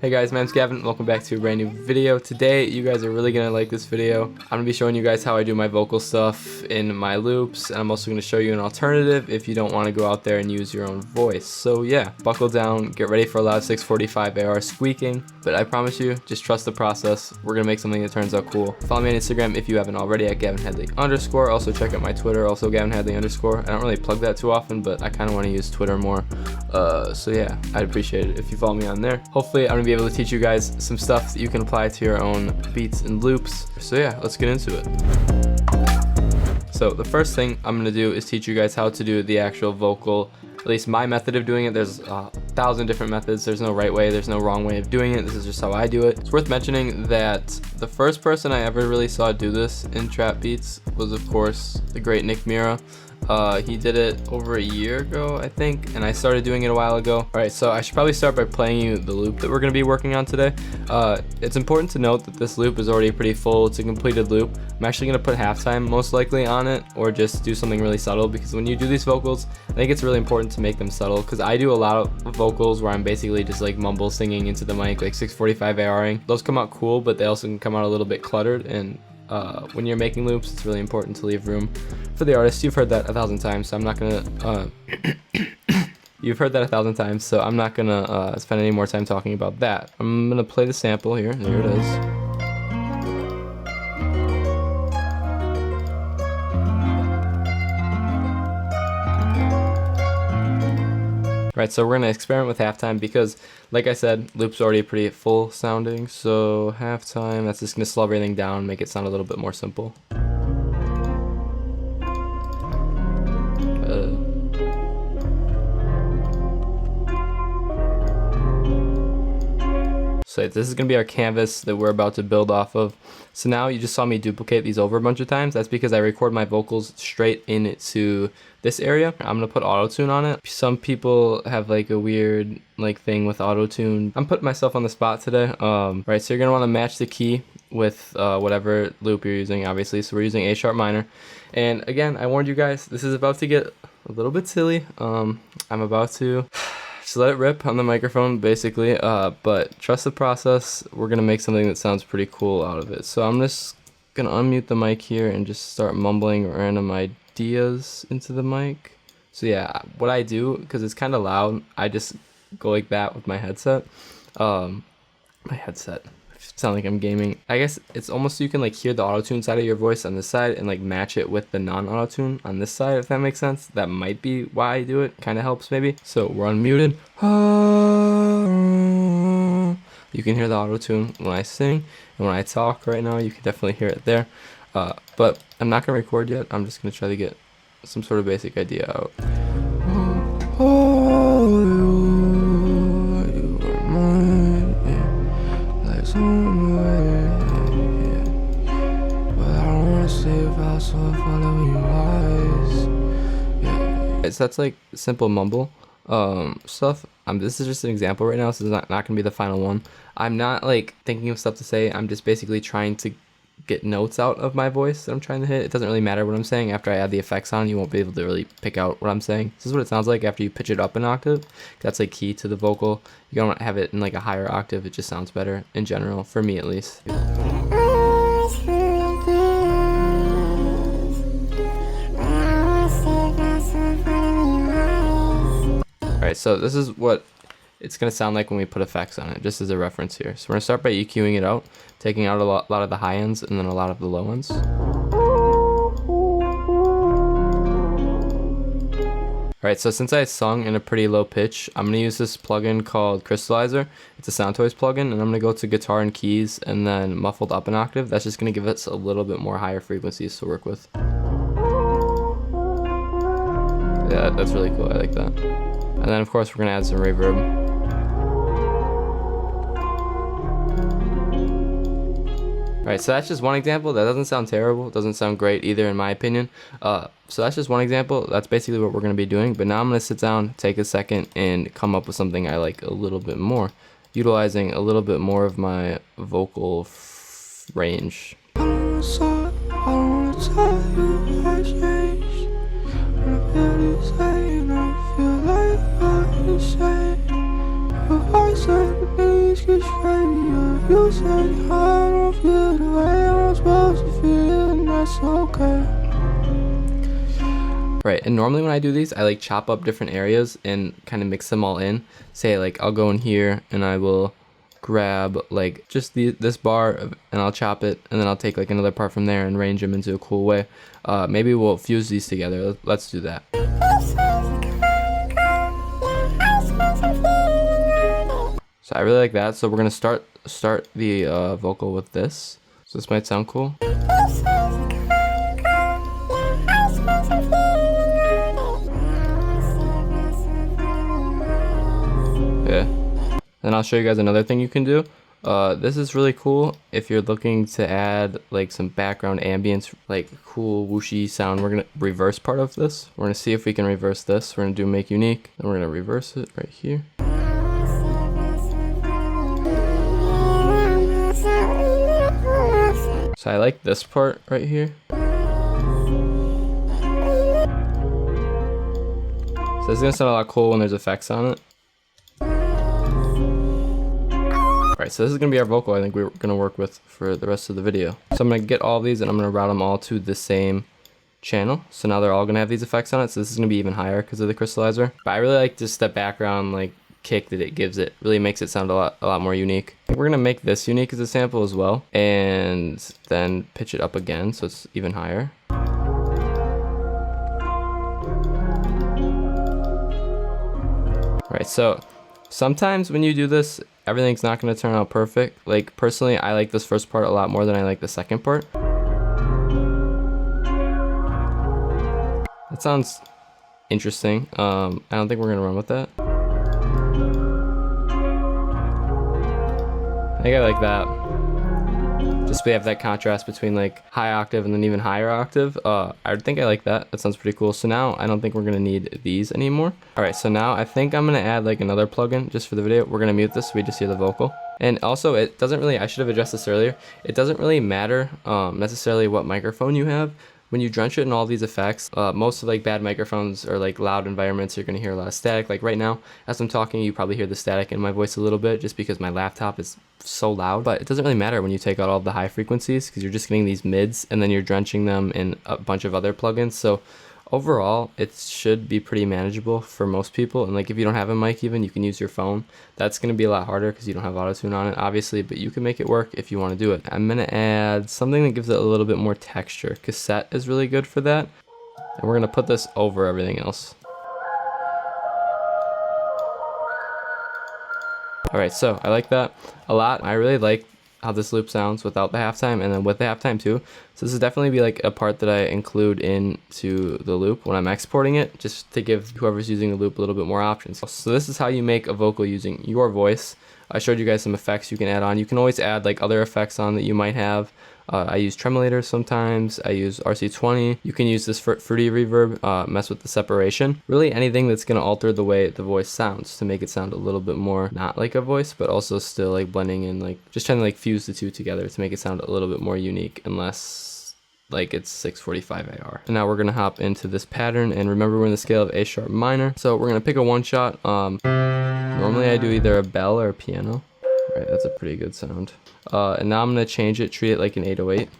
Hey guys, my name's Gavin. Welcome back to a brand new video. Today, you guys are really gonna like this video. I'm gonna be showing you guys how I do my vocal stuff in my loops, and I'm also gonna show you an alternative if you don't want to go out there and use your own voice. So yeah, buckle down, get ready for a loud 645 AR squeaking, but I promise you, just trust the process. We're gonna make something that turns out cool. Follow me on Instagram if you haven't already at gavinhadley_. Also check out my Twitter, also gavinhadley_. I don't really plug that too often, but I kind of want to use Twitter more. So yeah, I'd appreciate it if you follow me on there. Hopefully, I'm gonna be able to teach you guys some stuff that you can apply to your own beats and loops. So yeah, let's get into it. So the first thing I'm gonna do is teach you guys how to do the actual vocal, at least my method of doing it. There's 1,000 different methods. There's no right way, there's no wrong way of doing it. This is just how I do it. It's worth mentioning that the first person I ever really saw do this in trap beats was, of course, the great Nick Mira. He did it over a year ago, I think, and I started doing it a while ago. Alright, so I should probably start by playing you the loop that we're going to be working on today. It's important to note that this loop is already pretty full. It's a completed loop. I'm actually going to put halftime most likely on it, or just do something really subtle, because when you do these vocals, I think it's really important to make them subtle, because I do a lot of vocals where I'm basically just like mumble singing into the mic, like 645 ARing. Those come out cool, but they also can come out a little bit cluttered, and when you're making loops, it's really important to leave room for the artist. You've heard that 1,000 times, so I'm not gonna you've heard that 1,000 times, so I'm not gonna spend any more time talking about that. I'm gonna play the sample here. There it is. Right, so we're gonna experiment with halftime because, like I said, loop's already pretty full sounding. So halftime, that's just gonna slow everything down, make it sound a little bit more simple. So this is gonna be our canvas that we're about to build off of. So now you just saw me duplicate these over a bunch of times. That's because I record my vocals straight into this area. I'm gonna put auto-tune on it. Some people have like a weird like thing with auto-tune. I'm putting myself on the spot today. Right, so you're gonna want to match the key with whatever loop you're using, obviously. So we're using A sharp minor. And again, I warned you guys, this is about to get a little bit silly. I'm about to just let it rip on the microphone, basically, but trust the process. We're gonna make something that sounds pretty cool out of it. So I'm just gonna unmute the mic here and just start mumbling random ideas into the mic. So yeah, what I do, because it's kind of loud, I just go like that with my headset. Sound like I'm gaming. I guess it's almost so you can like hear the auto-tune side of your voice on this side and like match it with the non-auto-tune on this side, if that makes sense. That might be why I do it. Kind of helps maybe. So we're unmuted. You can hear the auto-tune when I sing, and when I talk right now, you can definitely hear it there. But I'm not gonna record yet. I'm just gonna try to get some sort of basic idea out. So that's like simple mumble stuff. This is just an example right now. So this is not gonna be the final one. I'm not like thinking of stuff to say. I'm just basically trying to get notes out of my voice that I'm trying to hit. It doesn't really matter what I'm saying. After I add the effects on, you won't be able to really pick out what I'm saying. This is what it sounds like after you pitch it up an octave. That's like key to the vocal. You don't have it in like a higher octave. It just sounds better in general, for me at least. Alright, so this is what it's going to sound like when we put effects on it, just as a reference here. So we're going to start by EQing it out, taking out a lot of the high ends and then a lot of the low ends. Alright, so since I sung in a pretty low pitch, I'm going to use this plugin called Crystallizer. It's a Sound Toys plugin, and I'm going to go to guitar and keys and then muffled up an octave. That's just going to give us a little bit more higher frequencies to work with. Yeah, that's really cool. I like that. And then of course we're gonna add some reverb. Alright, so that's just one example. That doesn't sound terrible. It doesn't sound great either in my opinion. So that's just one example. That's basically what we're gonna be doing. But now I'm gonna sit down, take a second, and come up with something I like a little bit more, utilizing a little bit more of my vocal range. just right. You say I don't feel the way I'm supposed to feel, and that's okay. Right, and normally when I do these, I like chop up different areas and kind of mix them all in. Say like I'll go in here and I will grab like just this bar and I'll chop it, and then I'll take like another part from there and arrange them into a cool way. Maybe we'll fuse these together. Let's do that. So I really like that. So we're gonna start the vocal with this. So this might sound cool. Yeah. Then I'll show you guys another thing you can do. This is really cool if you're looking to add like some background ambience, like cool whooshy sound. We're gonna reverse part of this. We're gonna see if we can reverse this. We're gonna do make unique, and we're gonna reverse it right here. So I like this part right here. So this is gonna sound a lot cool when there's effects on it. Alright, so this is going to be our vocal I think we're going to work with for the rest of the video. So I'm going to get all of these and I'm going to route them all to the same channel. So now they're all going to have these effects on it. So this is going to be even higher because of the crystallizer. But I really like just the background like kick that it gives. It really makes it sound a lot more unique. We're going to make this unique as a sample as well. And then pitch it up again so it's even higher. Alright, so sometimes when you do this, everything's not going to turn out perfect. Like personally, I like this first part a lot more than I like the second part. That sounds interesting. I don't think we're going to run with that. I think I like that. Just we have that contrast between like high octave and then even higher octave. I think I like that. That sounds pretty cool. So now I don't think we're gonna need these anymore. All right, so now I think I'm gonna add like another plugin just for the video. We're gonna mute this so we just hear the vocal. And also it doesn't really, I should have addressed this earlier. It doesn't really matter necessarily what microphone you have. When you drench it in all these effects, most of like bad microphones or like loud environments, you're gonna hear a lot of static. Like right now, as I'm talking, you probably hear the static in my voice a little bit just because my laptop is so loud. But it doesn't really matter when you take out all the high frequencies because you're just getting these mids and then you're drenching them in a bunch of other plugins. So overall, it should be pretty manageable for most people. And like if you don't have a mic even, you can use your phone. That's going to be a lot harder because you don't have auto-tune on it, obviously, but you can make it work if you want to do it. I'm going to add something that gives it a little bit more texture. Cassette is really good for that. And we're going to put this over everything else. All right, so I like that a lot. I really like how this loop sounds without the halftime and then with the halftime too. So this will definitely be like a part that I include into the loop when I'm exporting it, just to give whoever's using the loop a little bit more options. So this is how you make a vocal using your voice. I showed you guys some effects you can add on. You can always add like other effects on that you might have. I use tremolators sometimes. I use RC20. You can use this fruity reverb, mess with the separation. Really anything that's going to alter the way the voice sounds to make it sound a little bit more not like a voice, but also still like blending in, like just trying to like fuse the two together to make it sound a little bit more unique and less like it's 645 AR. And now we're going to hop into this pattern, and remember we're in the scale of A sharp minor. So we're going to pick a one shot. Normally I do either a bell or a piano. Right, that's a pretty good sound. And now I'm going to change it, treat it like an 808.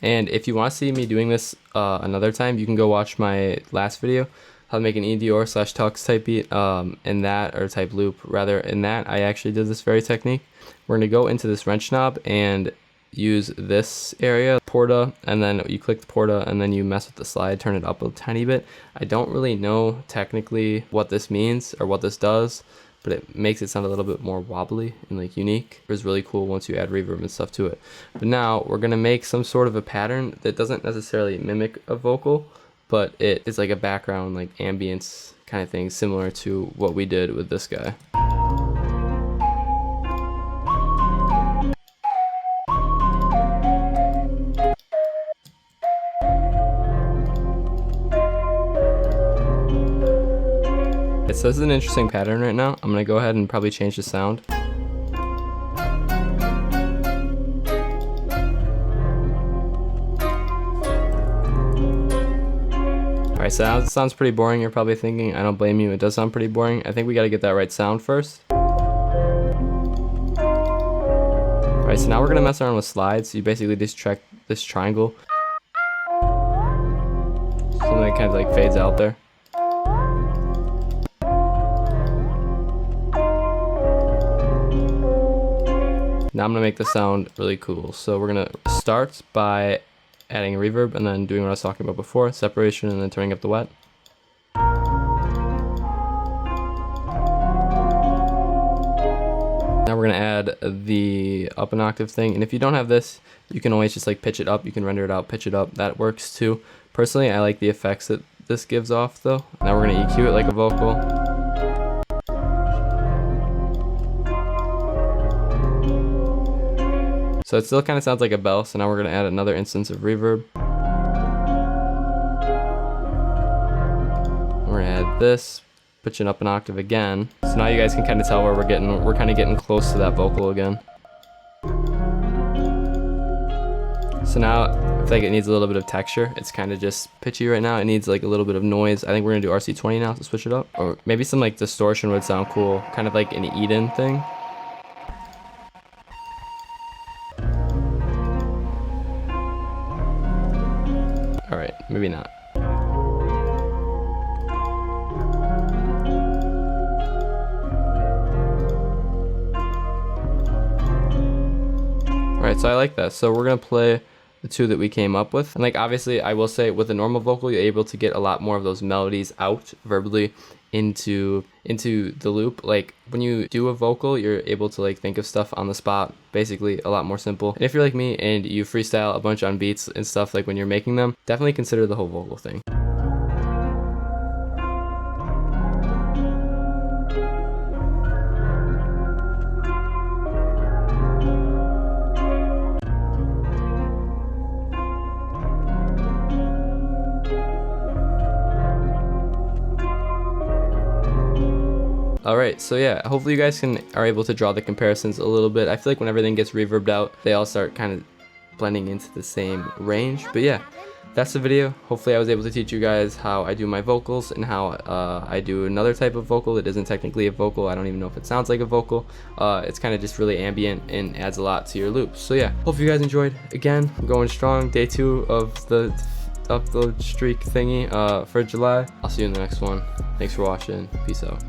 And if you want to see me doing this another time, you can go watch my last video, how to make an EDR/tux type beat, in that, or type loop rather. In that, I actually did this very technique. We're going to go into this wrench knob and use this area, porta, and then you click the porta and then you mess with the slide, turn it up a tiny bit. I don't really know technically what this means or what this does, but it makes it sound a little bit more wobbly and like unique. It was really cool once you add reverb and stuff to it. But now we're gonna make some sort of a pattern that doesn't necessarily mimic a vocal, but it is like a background, like ambience kind of thing, similar to what we did with this guy. So this is an interesting pattern right now. I'm gonna go ahead and probably change the sound. Alright, so that sounds pretty boring. You're probably thinking, I don't blame you, it does sound pretty boring. I think we gotta get that right sound first. Alright, so now we're gonna mess around with slides. So you basically just check this triangle. Something that kind of like fades out there. Now I'm gonna make the sound really cool. So we're gonna start by adding a reverb and then doing what I was talking about before, separation and then turning up the wet. Now we're gonna add the up an octave thing, and if you don't have this, you can always just like pitch it up. You can render it out, pitch it up. That works too. Personally, I like the effects that this gives off though. Now we're gonna EQ it like a vocal. So it still kind of sounds like a bell, so now we're gonna add another instance of reverb. We're gonna add this, pitch it up an octave again. So now you guys can kind of tell where we're kind of getting close to that vocal again. So now I feel like it needs a little bit of texture. It's kind of just pitchy right now. It needs like a little bit of noise. I think we're gonna do RC20 now to switch it up. Or maybe some like distortion would sound cool, kind of like an Eden thing. Alright, maybe not. Alright, so I like that. So we're gonna play the two that we came up with. And like obviously I will say with a normal vocal you're able to get a lot more of those melodies out verbally into the loop. Like when you do a vocal you're able to like think of stuff on the spot, basically a lot more simple. And if you're like me and you freestyle a bunch on beats and stuff like when you're making them, definitely consider the whole vocal thing. Alright, so yeah, hopefully you guys are able to draw the comparisons a little bit. I feel like when everything gets reverbed out, they all start kind of blending into the same range. But yeah, that's the video. Hopefully I was able to teach you guys how I do my vocals and how I do another type of vocal that isn't technically a vocal. I don't even know if it sounds like a vocal. It's kind of just really ambient and adds a lot to your loops. So yeah, hope you guys enjoyed. Again, I'm going strong. Day 2 of the upload streak thingy for July. I'll see you in the next one. Thanks for watching. Peace out.